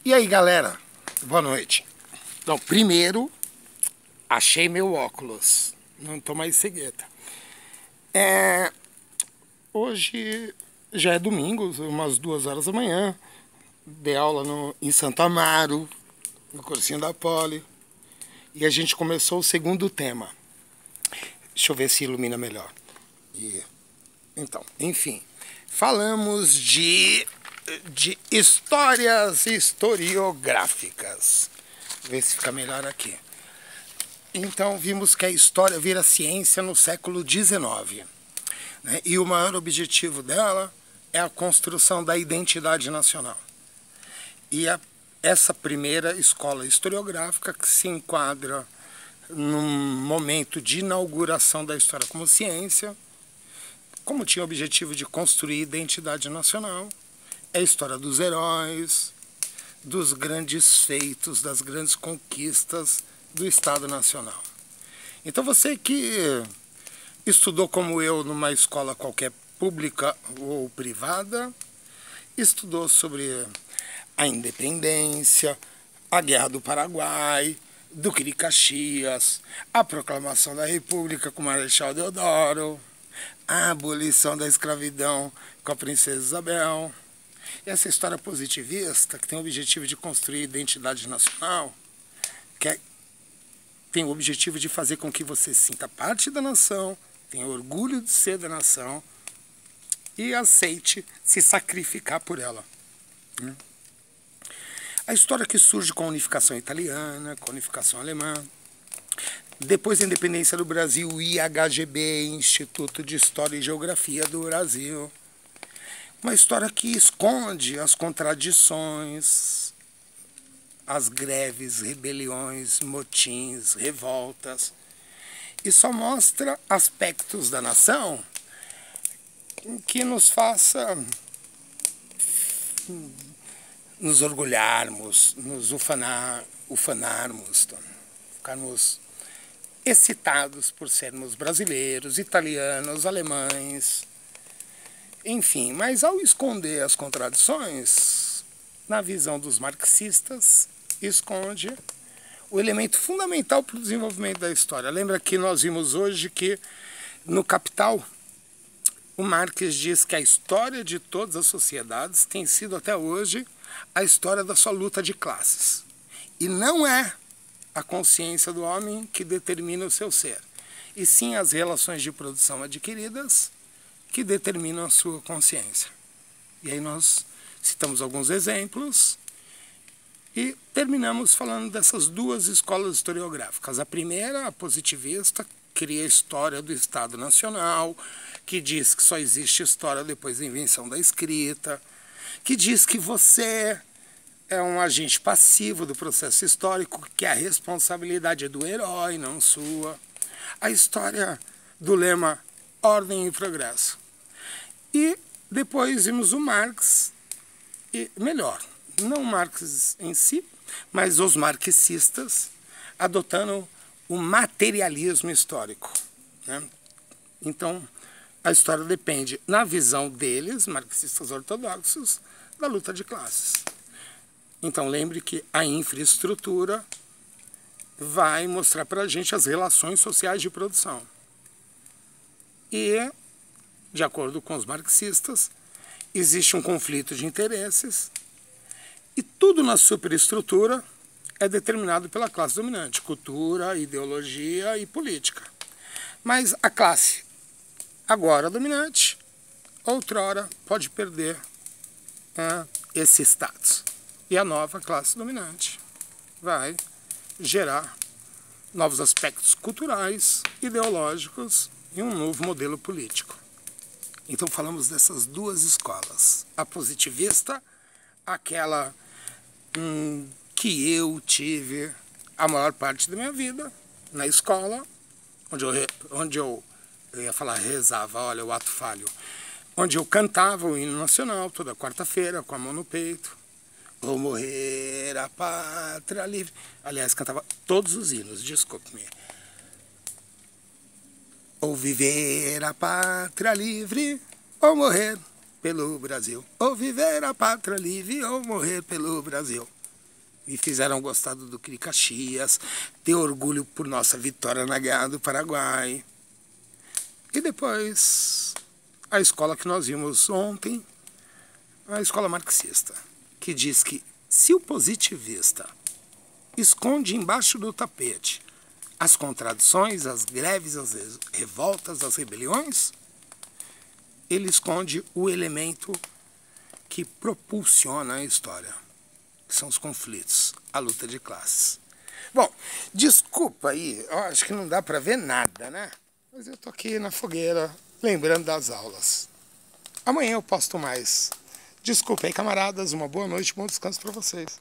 E aí, galera? Boa noite. Então, primeiro, achei meu óculos. Não tô mais cegueta. Hoje já é domingo, umas 2 horas da manhã. Dei aula em Santo Amaro, no cursinho da Poli. E a gente começou o segundo tema. Deixa eu ver se ilumina melhor. Então, enfim. Falamos de histórias historiográficas. Ver se fica melhor aqui. Então, vimos que a história vira ciência no século XIX. Né? E o maior objetivo dela é a construção da identidade nacional. E essa primeira escola historiográfica que se enquadra num momento de inauguração da história como ciência, como tinha o objetivo de construir identidade nacional, é a história dos heróis, dos grandes feitos, das grandes conquistas do Estado Nacional. Então você que estudou como eu numa escola qualquer pública ou privada, estudou sobre a independência, a Guerra do Paraguai, Duque de Caxias, a proclamação da República com Marechal Deodoro, a abolição da escravidão com a Princesa Isabel. E essa história positivista, que tem o objetivo de construir identidade nacional, tem o objetivo de fazer com que você sinta parte da nação, tenha orgulho de ser da nação e aceite se sacrificar por ela. A história que surge com a unificação italiana, com a unificação alemã, depois da independência do Brasil, o IHGB, Instituto de História e Geografia do Brasil. Uma história que esconde as contradições, as greves, rebeliões, motins, revoltas, e só mostra aspectos da nação que nos faça nos orgulharmos, nos ufanarmos, ficarmos excitados por sermos brasileiros, italianos, alemães, enfim. Mas ao esconder as contradições, na visão dos marxistas, esconde o elemento fundamental para o desenvolvimento da história. Lembra que nós vimos hoje que no Capital, o Marx diz que a história de todas as sociedades tem sido até hoje a história da sua luta de classes. E não é a consciência do homem que determina o seu ser, e sim as relações de produção adquiridas que determinam a sua consciência. E aí nós citamos alguns exemplos e terminamos falando dessas duas escolas historiográficas. A primeira, a positivista, cria a história do Estado Nacional, que diz que só existe história depois da invenção da escrita, que diz que você é um agente passivo do processo histórico, que a responsabilidade é do herói, não sua. A história do lema ordem e progresso. E depois vimos o Marx, e melhor, não Marx em si, mas os marxistas adotando o materialismo histórico. Né? Então, a história depende, na visão deles, marxistas ortodoxos, da luta de classes. Então, lembre que a infraestrutura vai mostrar para a gente as relações sociais de produção. E, de acordo com os marxistas, existe um conflito de interesses e tudo na superestrutura é determinado pela classe dominante, cultura, ideologia e política. Mas a classe agora dominante, outrora pode perder esse status. E a nova classe dominante vai gerar novos aspectos culturais, ideológicos e um novo modelo político. Então falamos dessas duas escolas. A positivista, aquela que eu tive a maior parte da minha vida na escola, onde eu ia falar rezava, olha o ato falho, onde eu cantava o hino nacional toda quarta-feira com a mão no peito. Vou morrer a pátria livre. Aliás, cantava todos os hinos, desculpe-me. Ou viver a pátria livre, ou morrer pelo Brasil. Ou viver a pátria livre, ou morrer pelo Brasil. me fizeram gostar do Duque de Caxias, ter orgulho por nossa vitória na Guerra do Paraguai. E depois, a escola que nós vimos ontem, a escola marxista, que diz que se o positivista esconde embaixo do tapete as contradições, as greves, as revoltas, as rebeliões, ele esconde o elemento que propulsiona a história, que são os conflitos, a luta de classes. Bom, desculpa aí, eu acho que não dá para ver nada, né? Mas eu tô aqui na fogueira, lembrando das aulas. Amanhã eu posto mais. Desculpa aí, camaradas, uma boa noite, bom descanso para vocês.